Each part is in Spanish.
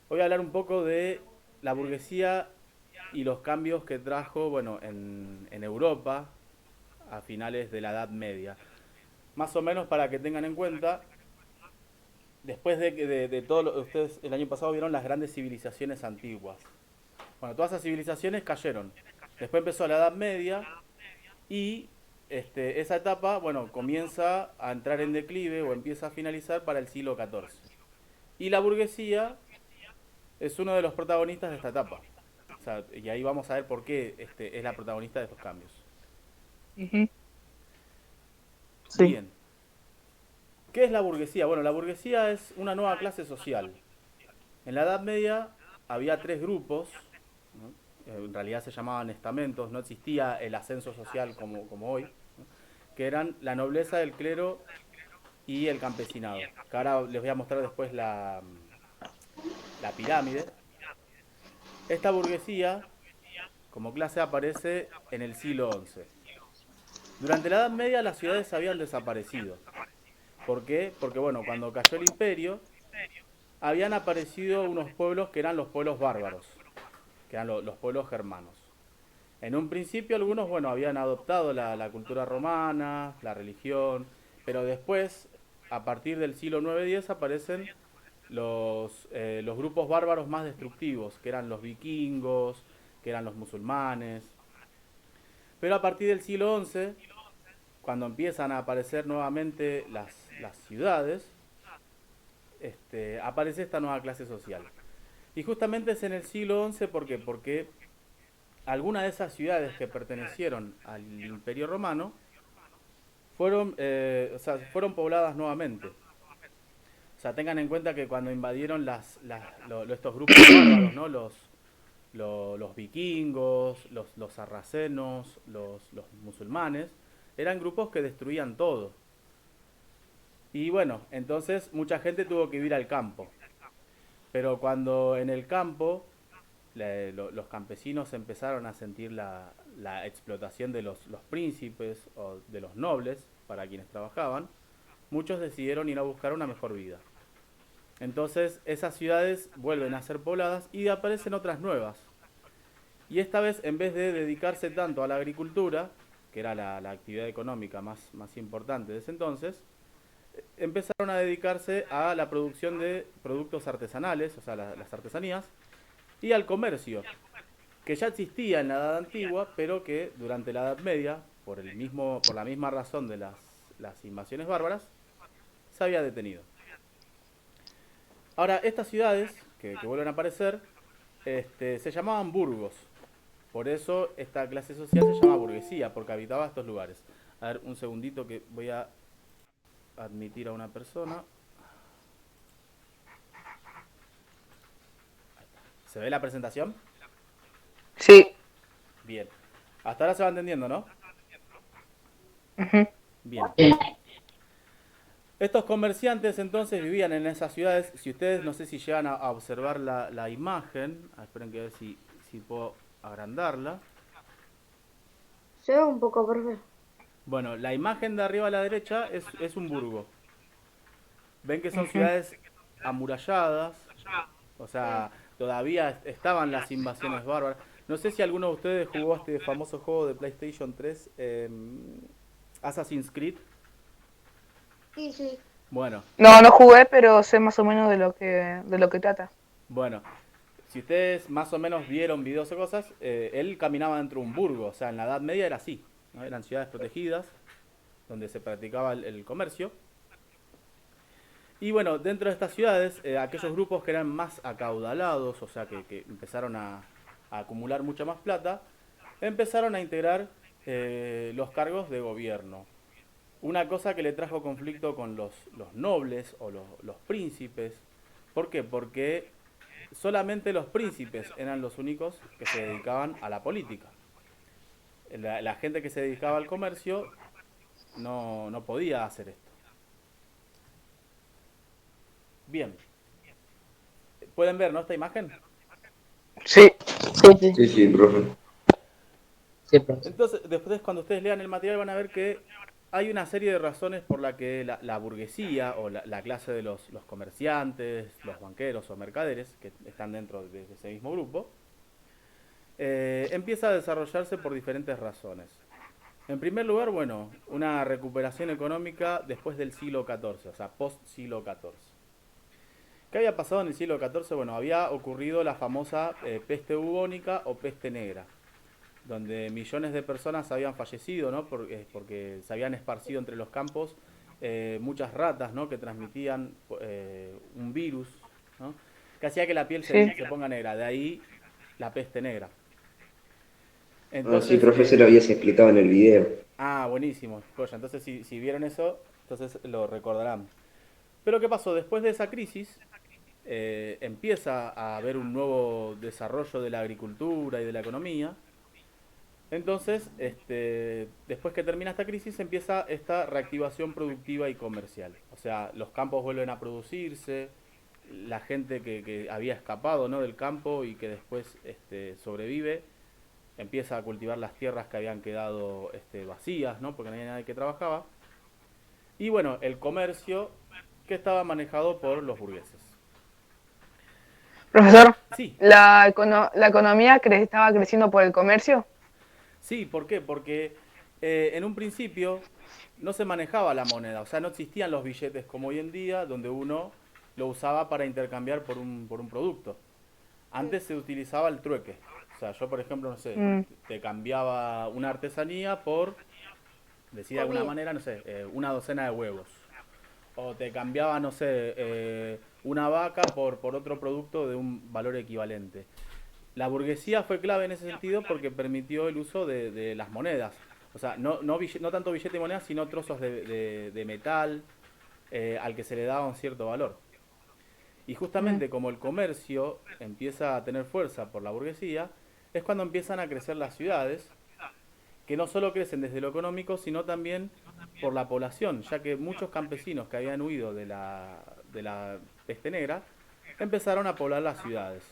Voy a hablar un poco de la burguesía y los cambios que trajo, bueno, en Europa a finales de la Edad Media. Más o menos para que tengan en cuenta, después de todo ustedes el año pasado vieron las grandes civilizaciones antiguas. Bueno, todas esas civilizaciones cayeron. Después empezó la Edad Media y esa etapa, bueno, comienza a entrar en declive o empieza a finalizar para el siglo XIV. Y la burguesía es uno de los protagonistas de esta etapa. O sea, y ahí vamos a ver por qué es la protagonista de estos cambios. Ujú. Sí. Bien, ¿qué es la burguesía? Bueno, la burguesía es una nueva clase social. En la Edad Media había tres grupos, ¿no? En realidad se llamaban estamentos, no existía el ascenso social como hoy, ¿no? Que eran la nobleza, el clero y el campesinado. Que ahora les voy a mostrar después la pirámide. Esta burguesía, como clase, aparece en el siglo XI. Durante la Edad Media las ciudades habían desaparecido. ¿Por qué? Porque bueno, cuando cayó el imperio, habían aparecido unos pueblos que eran los pueblos bárbaros, que eran los pueblos germanos. En un principio algunos, bueno, habían adoptado la cultura romana, la religión, pero después, a partir del siglo IX-X, aparecen los grupos bárbaros más destructivos, que eran los vikingos, que eran los musulmanes. Pero a partir del siglo XI, cuando empiezan a aparecer nuevamente las ciudades, aparece esta nueva clase social. Y justamente es en el siglo XI, ¿por qué? Porque algunas de esas ciudades que pertenecieron al Imperio Romano fueron pobladas nuevamente. O sea, tengan en cuenta que cuando invadieron estos grupos bárbaros, ¿no? Los vikingos, los sarracenos, los musulmanes, eran grupos que destruían todo. Y bueno, entonces mucha gente tuvo que ir al campo. Pero cuando en el campo los campesinos empezaron a sentir la explotación de los príncipes o de los nobles para quienes trabajaban, muchos decidieron ir a buscar una mejor vida. Entonces esas ciudades vuelven a ser pobladas y aparecen otras nuevas. Y esta vez, en vez de dedicarse tanto a la agricultura, que era la actividad económica más importante de ese entonces, empezaron a dedicarse a la producción de productos artesanales, o sea, las artesanías, y al comercio, que ya existía en la Edad Antigua, pero que durante la Edad Media, por la misma razón de las invasiones bárbaras, se había detenido. Ahora, estas ciudades que vuelven a aparecer se llamaban burgos. Por eso esta clase social se llama burguesía, porque habitaba estos lugares. A ver, un segundito que voy a admitir a una persona. ¿Se ve la presentación? Sí. Bien. Hasta ahora se va entendiendo, ¿no? Ujú. Bien. Estos comerciantes entonces vivían en esas ciudades. Si ustedes no sé si llegan a observar la imagen, esperen que a ver si puedo agrandarla. Se ve un poco, profe. Bueno, la imagen de arriba a la derecha es un burgo. Ven que son Ujú. ciudades amuralladas, o Sí. sea, todavía estaban las invasiones bárbaras. No sé si alguno de ustedes jugó este famoso juego de PlayStation 3, Assassin's Creed. Sí, sí. Bueno, No, no jugué, pero sé más o menos de lo que trata. bueno, si ustedes más o menos vieron videos o cosas, él caminaba dentro de un burgo, o sea, en la Edad Media era así, ¿no? Eran ciudades protegidas donde se practicaba el comercio. Y bueno, dentro de estas ciudades, aquellos grupos que eran más acaudalados, o sea, que empezaron a acumular mucha más plata, empezaron a integrar los cargos de gobierno. Una cosa que le trajo conflicto con los nobles o los príncipes. ¿Por qué? Porque solamente los príncipes eran los únicos que se dedicaban a la política. La gente que se dedicaba al comercio no podía hacer esto. Bien, ¿pueden ver, no, esta imagen? Sí. Sí, sí. Sí, sí, profe. Sí, profe. Entonces, después cuando ustedes lean el material van a ver que hay una serie de razones por la que la burguesía o la clase de los comerciantes, los banqueros o mercaderes, que están dentro de ese mismo grupo, empieza a desarrollarse por diferentes razones. En primer lugar, bueno, una recuperación económica después del siglo XIV, o sea, post-siglo XIV. ¿Qué había pasado en el siglo XIV? Bueno, había ocurrido la famosa peste bubónica o peste negra, donde millones de personas habían fallecido, ¿no? Porque se habían esparcido entre los campos muchas ratas, ¿no? Que transmitían un virus, ¿no? Que hacía que la piel Sí. se ponga negra. De ahí la peste negra. Ah, sí, Entonces, profe, se lo habías explicado en el video. buenísimo, joya. Entonces, si vieron eso, entonces lo recordarán. Pero ¿qué pasó? Después de esa crisis, empieza a haber un nuevo desarrollo de la agricultura y de la economía. Entonces, después que termina esta crisis, empieza esta reactivación productiva y comercial. O sea, los campos vuelven a producirse, la gente que había escapado, ¿no?, del campo y que después sobrevive, empieza a cultivar las tierras que habían quedado vacías, ¿no?, porque no había nadie que trabajaba. Y bueno, el comercio que estaba manejado por los burgueses. Profesor, Sí, la economía estaba creciendo por el comercio. sí, ¿por qué? Porque en un principio no se manejaba la moneda, o sea, no existían los billetes como hoy en día, donde uno lo usaba para intercambiar por un producto. Antes se utilizaba el trueque. O sea, yo por ejemplo, no sé, Mm, te cambiaba una artesanía por, decir de alguna Comida. manera, no sé, una docena de huevos. O te cambiaba, no sé, una vaca por otro producto de un valor equivalente. La burguesía fue clave en ese sentido porque permitió el uso de las monedas. O sea, no tanto billete y moneda, sino trozos de metal al que se le daba un cierto valor. Y mm. justamente como el comercio empieza a tener fuerza por la burguesía, es cuando empiezan a crecer las ciudades, que no solo crecen desde lo económico, sino también por la población, ya que muchos campesinos que habían huido de la peste negra empezaron a poblar las ciudades.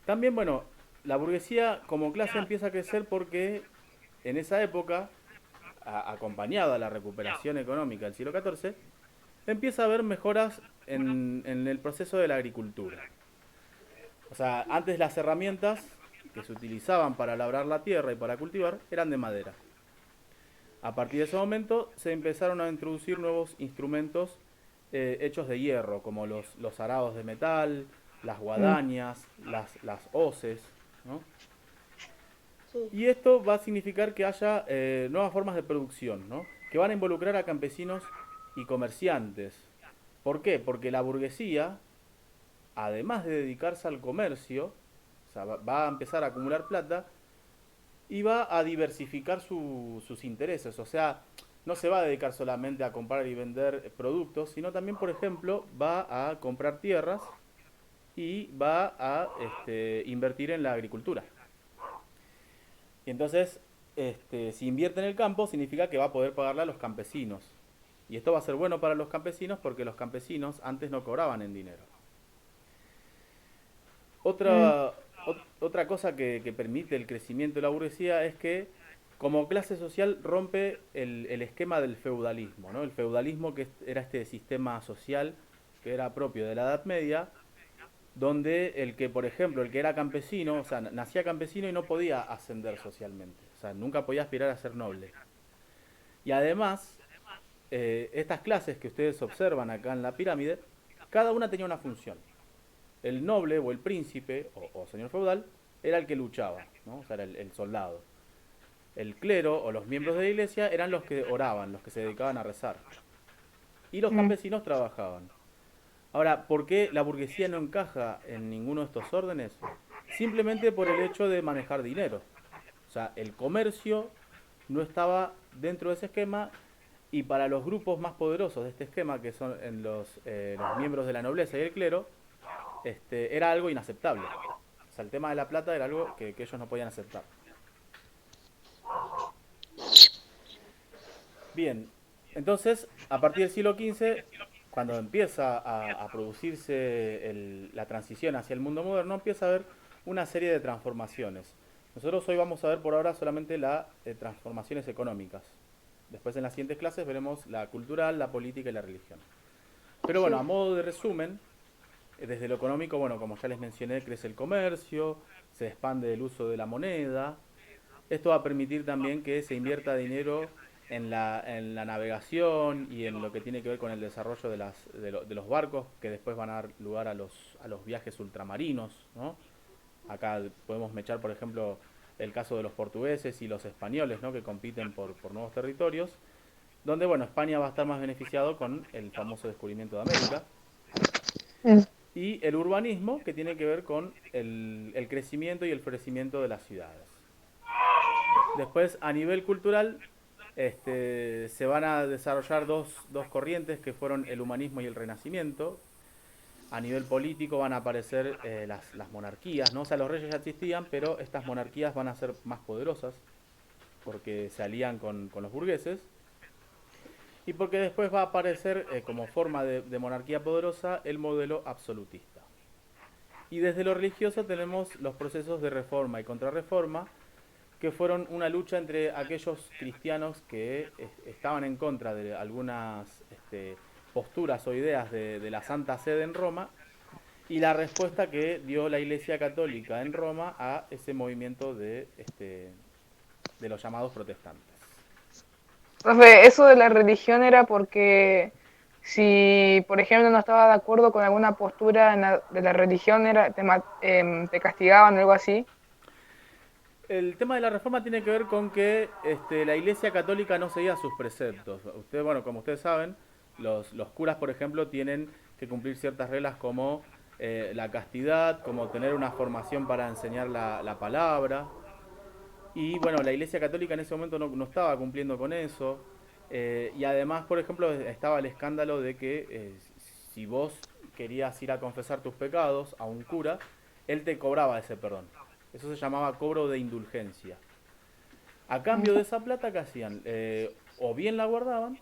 También, bueno, la burguesía como clase empieza a crecer porque en esa época, acompañada a la recuperación económica del siglo XIV, empieza a haber mejoras en el proceso de la agricultura. O sea, antes las herramientas que se utilizaban para labrar la tierra y para cultivar eran de madera. A partir de ese momento se empezaron a introducir nuevos instrumentos hechos de hierro, como los arados de metal, las Mm. guadañas, las hoces, ¿no? Sí. Y esto va a significar que haya nuevas formas de producción, ¿no?, que van a involucrar a campesinos y comerciantes. ¿Por qué? Porque la burguesía, además de dedicarse al comercio, o sea, va a empezar a acumular plata y va a diversificar sus intereses. O sea, no se va a dedicar solamente a comprar y vender productos, sino también, por ejemplo, va a comprar tierras y va a invertir en la agricultura. Y entonces, si invierte en el campo, significa que va a poder pagarle a los campesinos. Y esto va a ser bueno para los campesinos porque los campesinos antes no cobraban en dinero. Mm. Otra cosa que permite el crecimiento de la burguesía es que como clase social rompe el esquema del feudalismo, ¿no? El feudalismo que era este sistema social que era propio de la Edad Media, donde el que, por ejemplo, el que era campesino, o sea, nacía campesino y no podía ascender socialmente, o sea, nunca podía aspirar a ser noble. Y además, estas clases que ustedes observan acá en la pirámide, cada una tenía una función. El noble o el príncipe o señor feudal era el que luchaba, ¿no? O sea, era el soldado. El clero o los miembros de la iglesia eran los que oraban, los que se dedicaban a rezar. Y los Mm. campesinos trabajaban. Ahora, ¿por qué la burguesía no encaja en ninguno de estos órdenes? Simplemente por el hecho de manejar dinero. O sea, el comercio no estaba dentro de ese esquema y para los grupos más poderosos de este esquema, que son en los miembros de la nobleza y el clero, era algo inaceptable. O sea, el tema de la plata era algo que ellos no podían aceptar. Bien, entonces, a partir del siglo XV, cuando empieza a producirse la transición hacia el mundo moderno, empieza a haber una serie de transformaciones. Nosotros hoy vamos a ver por ahora solamente las transformaciones económicas. Después en las siguientes clases veremos la cultural, la política y la religión. Pero bueno, a modo de resumen, desde lo económico, bueno, como ya les mencioné, crece el comercio, se expande el uso de la moneda. Esto va a permitir también que se invierta dinero en la navegación y en lo que tiene que ver con el desarrollo de los barcos que después van a dar lugar a los viajes ultramarinos, ¿no? Acá podemos mechar, por ejemplo, el caso de los portugueses y los españoles, ¿no? Que compiten por nuevos territorios, donde, bueno, España va a estar más beneficiado con el famoso descubrimiento de América. Mm. Y el urbanismo, que tiene que ver con el crecimiento y el florecimiento de las ciudades. Después, a nivel cultural, se van a desarrollar dos corrientes que fueron el humanismo y el renacimiento. A nivel político van a aparecer las monarquías, ¿no? O sea, los reyes ya existían, pero estas monarquías van a ser más poderosas porque se alían con los burgueses. Y porque después va a aparecer como forma de monarquía poderosa el modelo absolutista. Y desde lo religioso tenemos los procesos de reforma y contrarreforma, que fueron una lucha entre aquellos cristianos que estaban en contra de algunas posturas o ideas de la Santa Sede en Roma, y la respuesta que dio la Iglesia Católica en Roma a ese movimiento de los llamados protestantes. Profe, eso de la religión era porque si, por ejemplo, no estaba de acuerdo con alguna postura de la religión, te castigaban o algo así. El tema de la reforma tiene que ver con que la Iglesia Católica no seguía sus preceptos. Ustedes, bueno, como ustedes saben, los curas, por ejemplo, tienen que cumplir ciertas reglas como la castidad, como tener una formación para enseñar la palabra. Y bueno, la Iglesia Católica en ese momento no estaba cumpliendo con eso. Y además, por ejemplo, estaba el escándalo de que si vos querías ir a confesar tus pecados a un cura, él te cobraba ese perdón. Eso se llamaba cobro de indulgencia. A cambio de esa plata, ¿qué hacían? O bien la guardaban,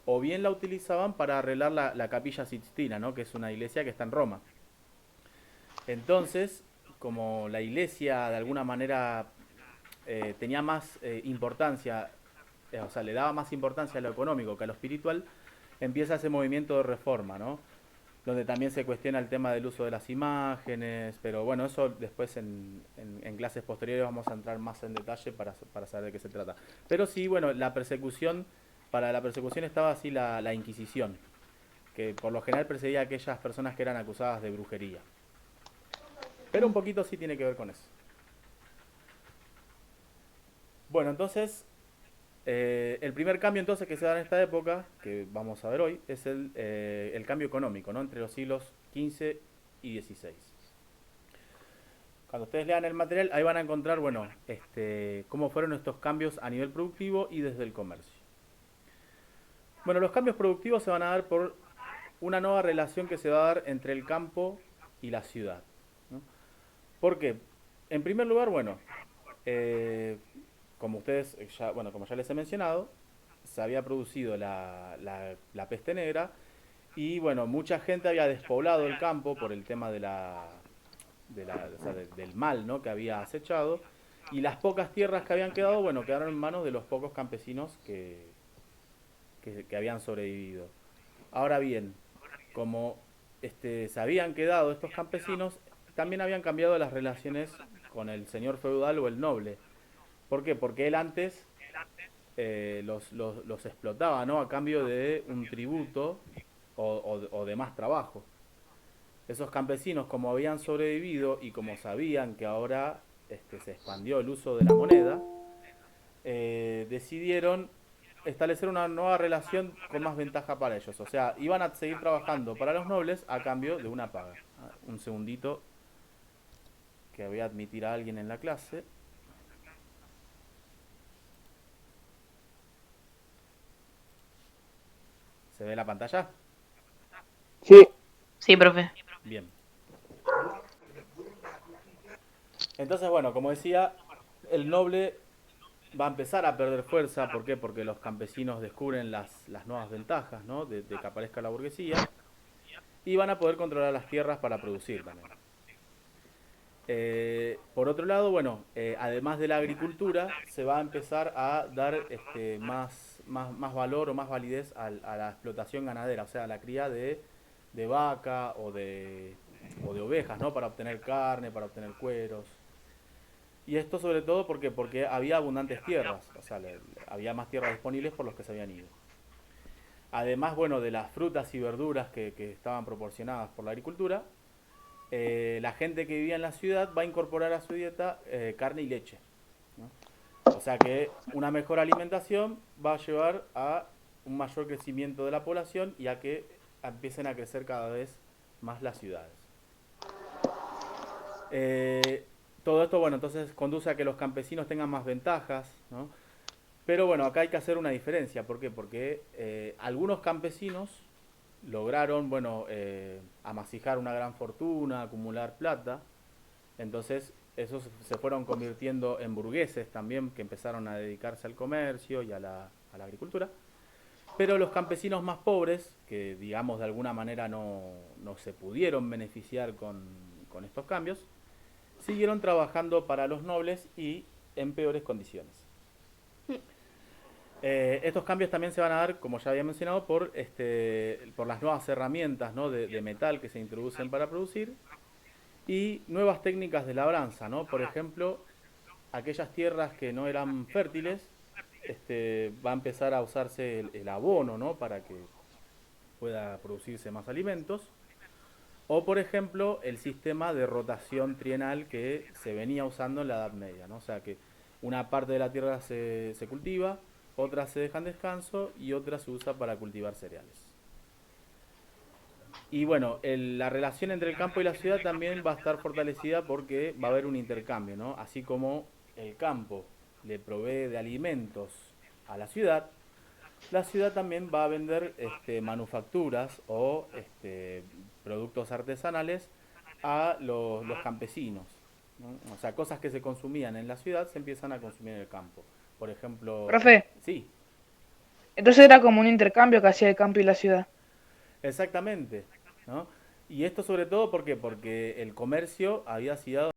o bien la utilizaban para arreglar la Capilla Sixtina, ¿no? Que es una iglesia que está en Roma. Entonces, como la iglesia de alguna manera tenía más importancia, o sea, le daba más importancia a lo económico que a lo espiritual, empieza ese movimiento de reforma, ¿no? Donde también se cuestiona el tema del uso de las imágenes, pero bueno, eso después en clases posteriores vamos a entrar más en detalle para saber de qué se trata. Pero sí, bueno, para la persecución estaba así la Inquisición, que por lo general perseguía a aquellas personas que eran acusadas de brujería. Pero un poquito sí tiene que ver con eso. Bueno, entonces, el primer cambio entonces que se da en esta época, que vamos a ver hoy, es el cambio económico, ¿no? Entre los siglos XV y XVI. Cuando ustedes lean el material, ahí van a encontrar, bueno, cómo fueron estos cambios a nivel productivo y desde el comercio. Bueno, los cambios productivos se van a dar por una nueva relación que se va a dar entre el campo y la ciudad, ¿no? ¿Por qué? En primer lugar, bueno, como ustedes como ya les he mencionado, se había producido la peste negra y bueno, mucha gente había despoblado el campo por el tema o sea, del mal, ¿no? Que había acechado, y las pocas tierras que habían quedado, bueno, quedaron en manos de los pocos campesinos que habían sobrevivido. Ahora bien, como se habían quedado estos campesinos, también habían cambiado las relaciones con el señor feudal o el noble. ¿Por qué? Porque él antes los explotaba, ¿no? A cambio de un tributo o de más trabajo. Esos campesinos, como habían sobrevivido y como sabían que ahora se expandió el uso de la moneda, decidieron establecer una nueva relación con más ventaja para ellos. O sea, iban a seguir trabajando para los nobles a cambio de una paga. Un segundito, que voy a admitir a alguien en la clase. ¿Se ve la pantalla? Sí. Sí, profe. Bien. Entonces, bueno, como decía, el noble va a empezar a perder fuerza. ¿Por qué? Porque los campesinos descubren las nuevas ventajas, ¿no? De que aparezca la burguesía, y van a poder controlar las tierras para producir también. Por otro lado, bueno, además de la agricultura, se va a empezar a dar más valor o más validez a la explotación ganadera, o sea, a la cría de vaca o de ovejas, ¿no? Para obtener carne, para obtener cueros. Y esto sobre todo porque había abundantes tierras, o sea, había más tierras disponibles por los que se habían ido. Además, bueno, de las frutas y verduras que estaban proporcionadas por la agricultura, la gente que vivía en la ciudad va a incorporar a su dieta carne y leche, ¿no? O sea que una mejor alimentación va a llevar a un mayor crecimiento de la población y a que empiecen a crecer cada vez más las ciudades. Eh, Todo esto, bueno, entonces conduce a que los campesinos tengan más ventajas, ¿no? Pero bueno, acá hay que hacer una diferencia. ¿Por qué? Porque algunos campesinos lograron, bueno, amasijar una gran fortuna, acumular plata. Entonces, esos se fueron convirtiendo en burgueses también, que empezaron a dedicarse al comercio y a la agricultura. Pero los campesinos más pobres, que digamos de alguna manera no se pudieron beneficiar con estos cambios, siguieron trabajando para los nobles y en peores condiciones. Estos cambios también se van a dar, como ya había mencionado, por las nuevas herramientas, ¿no? de metal que se introducen para producir y nuevas técnicas de labranza, ¿no? Por ejemplo, aquellas tierras que no eran fértiles, va a empezar a usarse el abono, ¿no? Para que pueda producirse más alimentos. O, por ejemplo, el sistema de rotación trienal que se venía usando en la Edad Media, ¿no? O sea que una parte de la tierra se cultiva, otra se deja en descanso y otra se usa para cultivar cereales. Y bueno, la relación entre el campo y la ciudad también va a estar fortalecida porque va a haber un intercambio, ¿no? Así como el campo le provee de alimentos a la ciudad también va a vender manufacturas o productos artesanales a los campesinos, ¿no? O sea, cosas que se consumían en la ciudad se empiezan a consumir en el campo. Por ejemplo, Profe, sí, entonces era como un intercambio que hacía el campo y la ciudad. exactamente, ¿no? Y esto sobre todo porque el comercio había sido